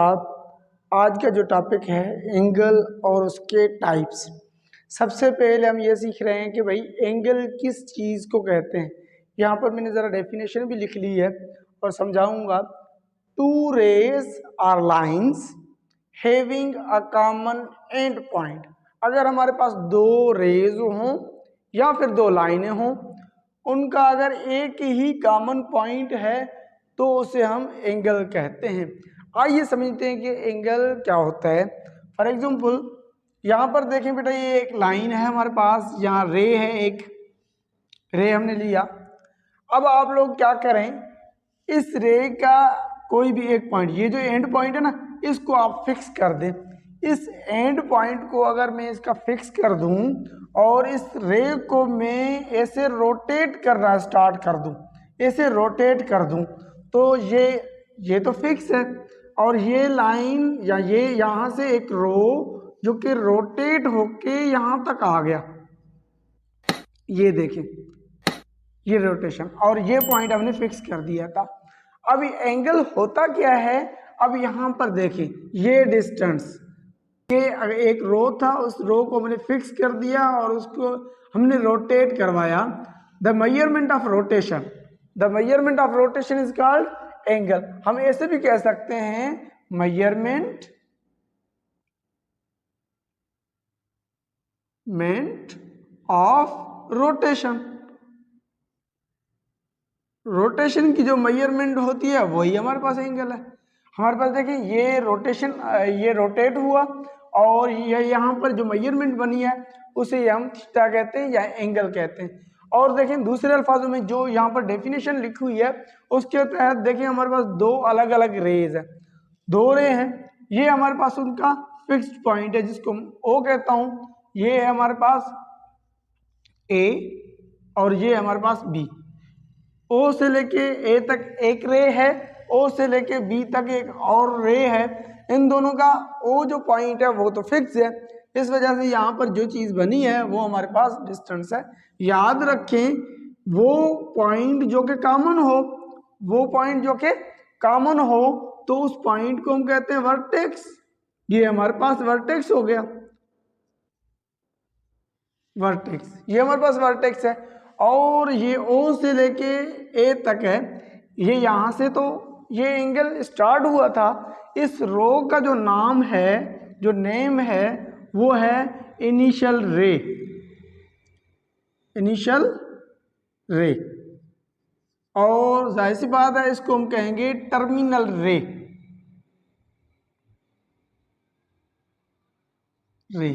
आज का जो टॉपिक है एंगल और उसके टाइप्स। सबसे पहले हम ये सीख रहे हैं कि भाई एंगल किस चीज़ को कहते हैं। यहाँ पर मैंने ज़रा डेफिनेशन भी लिख ली है और समझाऊंगा। Two rays or lines having a common end point. अगर हमारे पास दो रेज हों या फिर दो लाइनें हों, उनका अगर एक ही कॉमन पॉइंट है तो उसे हम एंगल कहते हैं। आइए समझते हैं कि एंगल क्या होता है। फॉर एग्जाम्पल यहाँ पर देखें बेटा, ये एक लाइन है हमारे पास, यहाँ रे है, एक रे हमने लिया। अब आप लोग क्या करें, इस रे का कोई भी एक पॉइंट, ये जो एंड पॉइंट है ना, इसको आप फिक्स कर दें। इस एंड पॉइंट को अगर मैं इसका फिक्स कर दूं और इस रे को मैं ऐसे रोटेट करना स्टार्ट कर दूं, ऐसे रोटेट कर दूं, तो ये तो फिक्स है। और ये लाइन या ये यहाँ से एक रो जो कि रोटेट होके यहाँ तक आ गया, ये देखें, ये रोटेशन, और ये पॉइंट हमने फिक्स कर दिया था। अब एंगल होता क्या है, अब यहाँ पर देखें, ये डिस्टेंस, ये एक रो था, उस रो को हमने फिक्स कर दिया और उसको हमने रोटेट करवाया। The measurement of rotation, the measurement of rotation is called angle. हम ऐसे भी कह सकते हैं मेजरमेंट ऑफ रोटेशन। रोटेशन की जो मेजरमेंट होती है वही हमारे पास एंगल है। हमारे पास देखिए, ये रोटेशन, ये रोटेट हुआ और ये यहाँ पर जो मेजरमेंट बनी है उसे हम थीटा कहते हैं या एंगल कहते हैं। और देखें दूसरे अल्फाजों में जो यहाँ पर डेफिनेशन लिखी हुई है उसके तहत देखिए हमारे पास दो अलग अलग रेज है, दो रे हैं। ये हमारे पास उनका फिक्स्ड पॉइंट है जिसको ओ कहता हूँ, ये है हमारे पास ए और ये हमारे पास बी। ओ से लेके ए तक एक रे है, ओ से लेके बी तक एक और रे है। इन दोनों का ओ जो पॉइंट है वो तो फिक्स है, इस वजह से यहाँ पर जो चीज़ बनी है वो हमारे पास डिस्टेंस है। याद रखें, वो पॉइंट जो कि कॉमन हो, वो पॉइंट जो कि कॉमन हो तो उस पॉइंट को हम कहते हैं वर्टेक्स। ये हमारे पास वर्टेक्स हो गया, वर्टेक्स, ये हमारे पास वर्टेक्स है। और ये ओ से लेके ए तक है, ये यहाँ से तो ये एंगल स्टार्ट हुआ था। इस रो का जो नाम है, जो नेम है, वो है इनिशियल रे, इनिशियल रे। और जाहिर सी बात है इसको हम कहेंगे टर्मिनल रे, रे।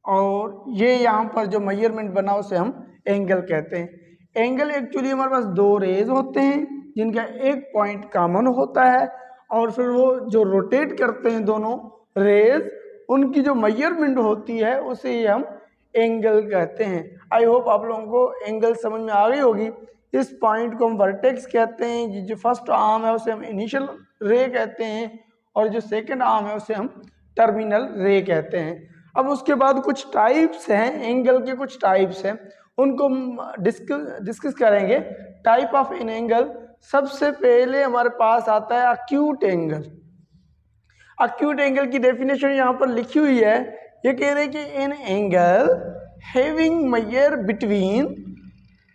और ये यहाँ पर जो मेजरमेंट बना उसे हम एंगल कहते हैं। एंगल एक्चुअली हमारे पास दो रेज होते हैं जिनका एक पॉइंट कॉमन होता है और फिर वो जो रोटेट करते हैं दोनों रेज, उनकी जो मेजरमेंट होती है उसे ही हम एंगल कहते हैं। आई होप आप लोगों को एंगल समझ में आ गई होगी। इस पॉइंट को हम वर्टेक्स कहते हैं, जो फर्स्ट आर्म है उसे हम इनिशियल रे कहते हैं और जो सेकेंड आर्म है उसे हम टर्मिनल रे कहते हैं। अब उसके बाद कुछ टाइप्स हैं, एंगल के कुछ टाइप्स हैं, उनको हम डिस्कस करेंगे। टाइप ऑफ एन एंगल, सबसे पहले हमारे पास आता है अक्यूट एंगल। अक्यूट एंगल की डेफिनेशन यहाँ पर लिखी हुई है, ये कह रहे हैं कि an angle having measure between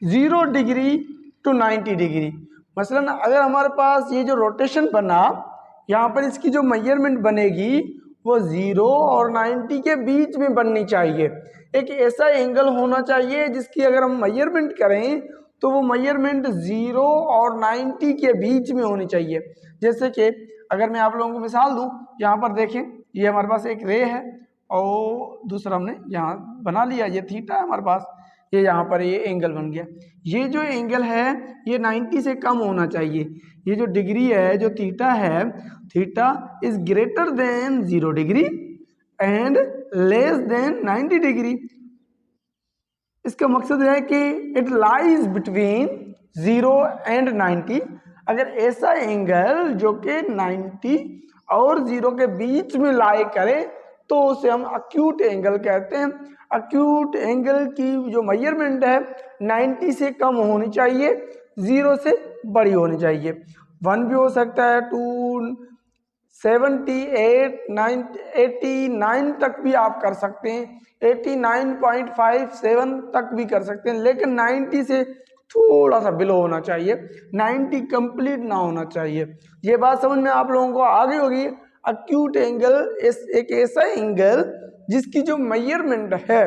0 degree to 90 degree. मसलन अगर हमारे पास ये जो रोटेशन बना, यहाँ पर इसकी जो मेजरमेंट बनेगी वो 0 और 90 के बीच में बननी चाहिए। एक ऐसा एंगल होना चाहिए जिसकी अगर हम मेजरमेंट करें तो वो मेजरमेंट 0 और 90 के बीच में होनी चाहिए। जैसे कि अगर मैं आप लोगों को मिसाल दूं, यहाँ पर देखें, ये हमारे पास एक रे है और दूसरा हमने यहाँ बना लिया, ये थीटा है हमारे पास, ये यहाँ पर ये एंगल बन गया। ये जो एंगल है ये 90 से कम होना चाहिए। ये जो डिग्री है, जो थीटा है, theta is greater than 0 degree and less than 90 degree. इसका मकसद है कि इट लाइज बिटवीन 0 एंड 90। अगर ऐसा एंगल जो कि 90 और 0 के बीच में लाई करे तो उसे हम अक्यूट एंगल कहते हैं। अक्यूट एंगल की जो मेजरमेंट है 90 से कम होनी चाहिए, 0 से बड़ी होनी चाहिए। 1 भी हो सकता है, 2, 78, 89 तक भी आप कर सकते हैं, 89.57 तक भी कर सकते हैं, लेकिन 90 से थोड़ा सा बिलो होना चाहिए, 90 कंप्लीट ना होना चाहिए। ये बात समझ में आप लोगों को आ गई होगी। एक्यूट एंगल एक ऐसा एंगल जिसकी जो मेजरमेंट है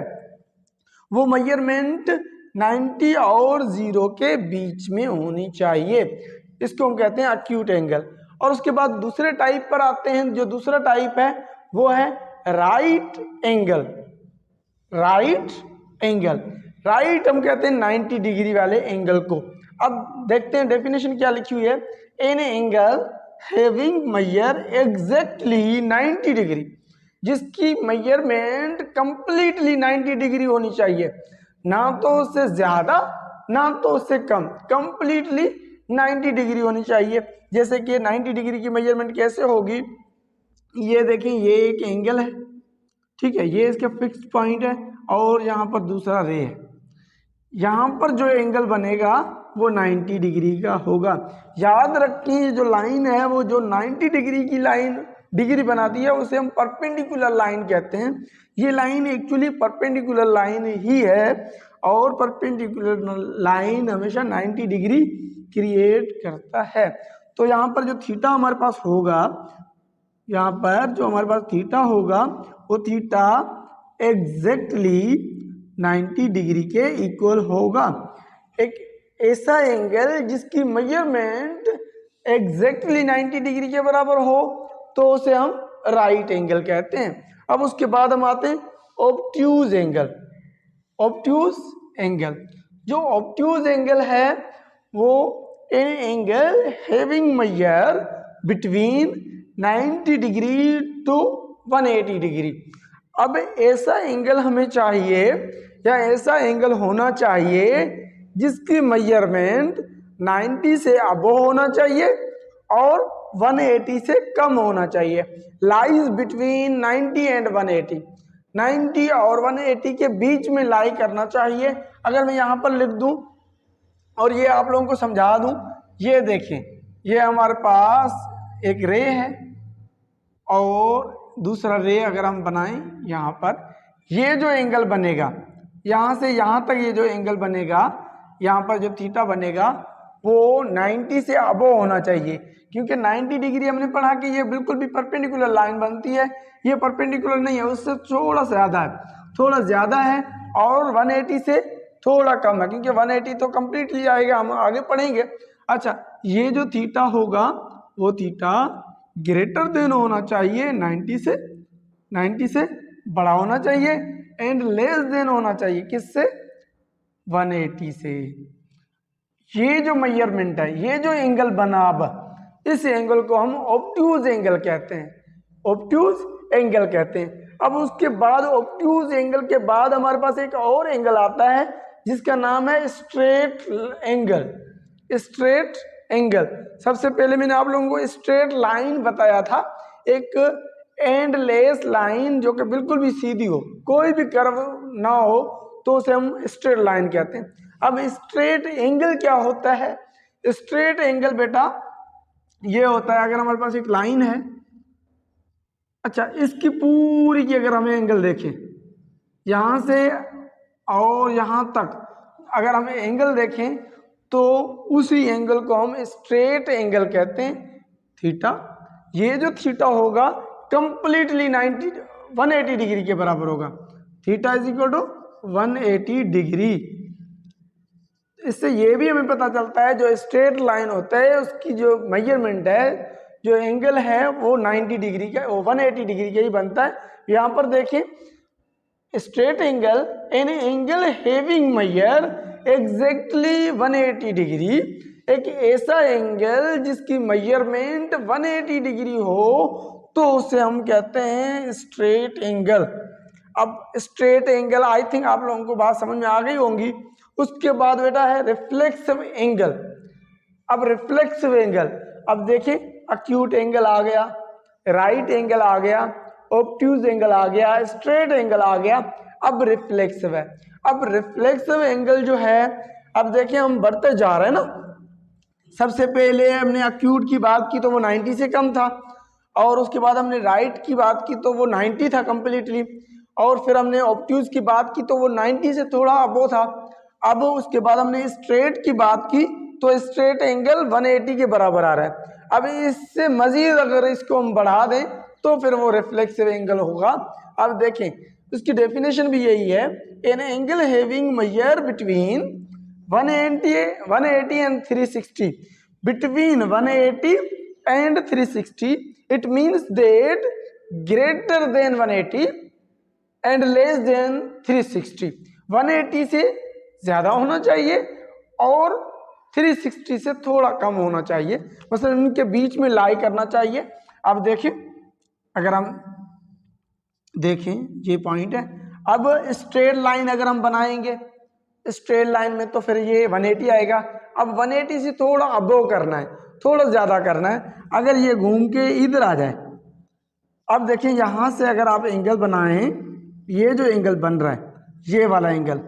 वो मेजरमेंट 90 और 0 के बीच में होनी चाहिए, इसको हम कहते हैं एक्यूट एंगल। और उसके बाद दूसरे टाइप पर आते हैं। जो दूसरा टाइप है वो है right angle. Right angle, right हम कहते हैं 90 डिग्री वाले एंगल को। अब देखते हैं डेफिनेशन क्या लिखी हुई है। An angle having measure exactly 90 degree, जिसकी मेजरमेंट कंप्लीटली 90 डिग्री होनी चाहिए, ना तो उससे ज्यादा ना तो उससे कम, कंप्लीटली 90 डिग्री होनी चाहिए। जैसे कि 90 डिग्री की मेजरमेंट कैसे होगी, ये देखें, ये एक एंगल है, ठीक है, ये इसका फिक्स्ड पॉइंट है और यहाँ पर दूसरा रे है। यहाँ पर जो एंगल बनेगा वो 90 डिग्री का होगा। याद रखिए जो लाइन है वो जो 90 डिग्री की लाइन डिग्री बनाती है उसे हम परपेंडिकुलर लाइन कहते हैं। ये लाइन एक्चुअली परपेंडिकुलर लाइन ही है और परपेंडिकुलर लाइन हमेशा 90 डिग्री क्रिएट करता है। तो यहाँ पर जो थीटा हमारे पास होगा, यहाँ पर जो हमारे पास थीटा होगा वो थीटा एग्जैक्टली 90 डिग्री के इक्वल होगा। एक ऐसा एंगल जिसकी मेजरमेंट एग्जैक्टली 90 डिग्री के बराबर हो तो उसे हम राइट एंगल कहते हैं। अब उसके बाद हम आते हैं ऑब्ट्यूज एंगल। ऑब्ट्यूज एंगल, जो ऑब्ट्यूज एंगल है वो an angle having measure between 90 degree to 180 degree. अब ऐसा एंगल हमें चाहिए या ऐसा एंगल होना चाहिए जिसकी मेजरमेंट 90 से अबव होना चाहिए और 180 से कम होना चाहिए। लाइज बिटवीन 90 एंड 180, 90 और 180 के बीच में लाई करना चाहिए। अगर मैं यहाँ पर लिख दूं और ये आप लोगों को समझा दूं, ये देखें, ये हमारे पास एक रे है और दूसरा रे अगर हम बनाएं यहाँ पर, ये जो एंगल बनेगा यहाँ से यहाँ तक, ये जो एंगल बनेगा यहाँ पर जो थीटा बनेगा वो 90 से अबव होना चाहिए, क्योंकि 90 डिग्री हमने पढ़ा कि ये बिल्कुल भी परपेंडिकुलर लाइन बनती है, ये परपेंडिकुलर नहीं है, उससे थोड़ा ज़्यादा है, थोड़ा ज़्यादा है और 180 से थोड़ा कम है, क्योंकि 180 तो कंप्लीटली आएगा, हम आगे पढ़ेंगे। अच्छा, ये जो थीटा होगा वो थीटा ग्रेटर देन होना चाहिए 90 से बड़ा होना चाहिए एंड लेस देन होना चाहिए किससे, 180 से। ये जो मेजरमेंट है, ये जो एंगल बना, अब इस एंगल को हम ऑब्ट्यूज एंगल कहते हैं, ऑब्ट्यूज एंगल कहते हैं। अब उसके बाद ऑब्ट्यूज एंगल के बाद हमारे पास एक और एंगल आता है जिसका नाम है स्ट्रेट एंगल। स्ट्रेट एंगल, सबसे पहले मैंने आप लोगों को स्ट्रेट लाइन बताया था, एक एंडलेस लाइन जो कि बिल्कुल भी सीधी हो, कोई भी कर्व ना हो, तो उसे हम स्ट्रेट लाइन कहते हैं। अब स्ट्रेट एंगल क्या होता है? स्ट्रेट एंगल बेटा ये होता है, अगर हमारे पास एक लाइन है, अच्छा, इसकी पूरी की अगर हमें एंगल देखें यहाँ से और यहाँ तक, अगर हमें एंगल देखें तो उसी एंगल को हम स्ट्रेट एंगल कहते हैं, थीटा। ये जो थीटा होगा कंप्लीटली 180 डिग्री के बराबर होगा, theta is equal to 180 degree. इससे ये भी हमें पता चलता है जो स्ट्रेट लाइन होता है उसकी जो मेजरमेंट है, जो एंगल है वो 90 डिग्री का, वो 180 डिग्री का ही बनता है। यहाँ पर देखें, straight angle an angle having measure exactly 180 degree, एक ऐसा एंगल जिसकी मेजरमेंट 180 डिग्री हो तो उसे हम कहते हैं स्ट्रेट एंगल। अब स्ट्रेट एंगल, आई थिंक आप लोगों को बात समझ में आ गई होंगी। उसके बाद बेटा है रिफ्लेक्सिव एंगल। अब रिफ्लेक्सिव एंगल, अब देखिए, एक्यूट एंगल आ गया, राइट एंगल आ गया, ऑब्ट्यूज एंगल आ गया, स्ट्रेट एंगल आ गया, अब रिफ्लेक्सिव है। अब रिफ्लेक्सिव एंगल जो है, अब देखिए हम बढ़ते जा रहे हैं ना, सबसे पहले हमने एक्यूट की बात की तो वो 90 से कम था, और उसके बाद हमने राइट की बात की तो वो 90 था कम्प्लीटली, और फिर हमने ऑब्ट्यूज की बात की तो वो 90 से थोड़ा अबो था। अब उसके बाद हमने स्ट्रेट की बात की तो स्ट्रेट एंगल 180 के बराबर आ रहा है। अब इससे मजीद अगर इसको हम बढ़ा दें तो फिर वो रिफ्लेक्सिव एंगल होगा। अब देखें इसकी डेफिनेशन भी यही है, an angle having measure between 180 and 360, between 180 and 360 it means that greater than 180 and less than 360। 180 से ज़्यादा होना चाहिए और 360 से थोड़ा कम होना चाहिए, मतलब इनके बीच में लाई करना चाहिए। अब देखें अगर हम देखें ये पॉइंट है, अब स्ट्रेट लाइन अगर हम बनाएंगे स्ट्रेट लाइन में तो फिर ये 180 आएगा। अब 180 से थोड़ा अबव करना है, थोड़ा ज़्यादा करना है। अगर ये घूम के इधर आ जाए, अब देखें यहाँ से अगर आप एंगल बनाएं, ये जो एंगल बन रहा है ये वाला एंगल,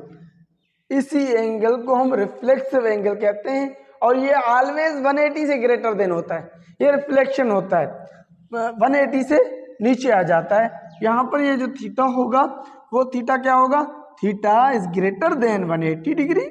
इसी एंगल को हम रिफ्लेक्सिव एंगल कहते हैं और ये ऑलवेज 180 से ग्रेटर देन होता है, ये रिफ्लेक्शन होता है, 180 से नीचे आ जाता है। यहाँ पर ये जो थीटा होगा वो थीटा क्या होगा, theta is greater than 180 degree,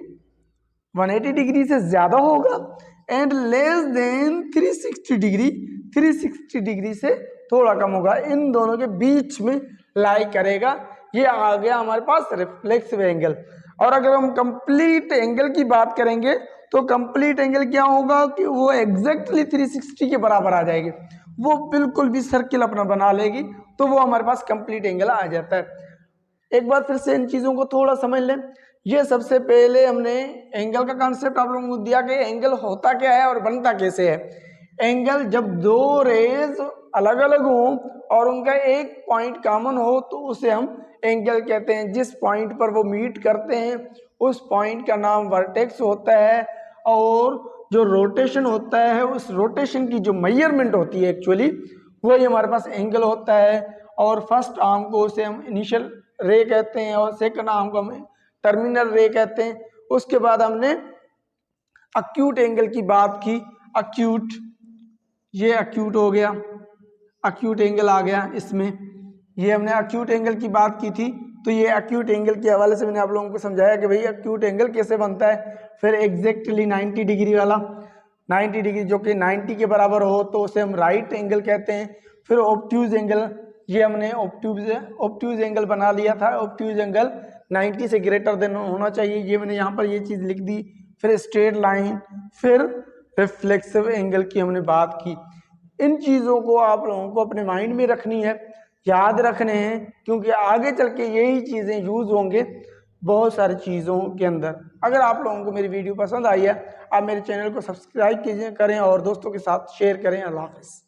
180 degree से ज़्यादा होगा, and less than 360 degree, 360 degree से थोड़ा कम होगा। इन दोनों के बीच में लाई करेगा। ये आ गया हमारे पास रिफ्लेक्सिव एंगल। और अगर हम कंप्लीट एंगल की बात करेंगे तो कंप्लीट एंगल क्या होगा कि वो एग्जैक्टली 360 के बराबर आ जाएगी, वो बिल्कुल भी सर्किल अपना बना लेगी, तो वो हमारे पास कंप्लीट एंगल आ जाता है। एक बार फिर से इन चीज़ों को थोड़ा समझ लें। ये सबसे पहले हमने एंगल का कॉन्सेप्ट आप लोगों को दिया कि एंगल होता क्या है और बनता कैसे है। एंगल जब दो रेज अलग अलग हों और उनका एक पॉइंट कॉमन हो तो उसे हम एंगल कहते हैं। जिस पॉइंट पर वो मीट करते हैं उस पॉइंट का नाम वर्टेक्स होता है, और जो रोटेशन होता है उस रोटेशन की जो मेजरमेंट होती है एक्चुअली वही हमारे पास एंगल होता है। और फर्स्ट आर्म को उसे हम इनिशियल रे कहते हैं और सेकंड आर्म को हम टर्मिनल रे कहते हैं। उसके बाद हमने अक्यूट एंगल की बात की, अक्यूट, ये अक्यूट हो गया, अक्यूट एंगल आ गया इसमें, ये हमने अक्यूट एंगल की बात की थी। तो ये अक्यूट एंगल के हवाले से मैंने आप लोगों को समझाया कि भाई अक्यूट एंगल कैसे बनता है। फिर एग्जैक्टली 90 डिग्री वाला, 90 डिग्री जो कि 90 के बराबर हो तो उसे हम राइट एंगल कहते हैं। फिर ऑब्ट्यूज एंगल, ये हमने ऑब्ट्यूज एंगल बना लिया था। ऑब्ट्यूज एंगल 90 से ग्रेटर देन होना चाहिए, ये मैंने यहाँ पर ये चीज़ लिख दी। फिर स्ट्रेट लाइन, फिर रिफ्लेक्सिव एंगल की हमने बात की। इन चीज़ों को आप लोगों को अपने माइंड में रखनी है, याद रखने हैं, क्योंकि आगे चल के यही चीज़ें यूज़ होंगे बहुत सारी चीज़ों के अंदर। अगर आप लोगों को मेरी वीडियो पसंद आई है आप मेरे चैनल को सब्सक्राइब कीजिए, करें और दोस्तों के साथ शेयर करें। अल्लाह हाफ़िज़।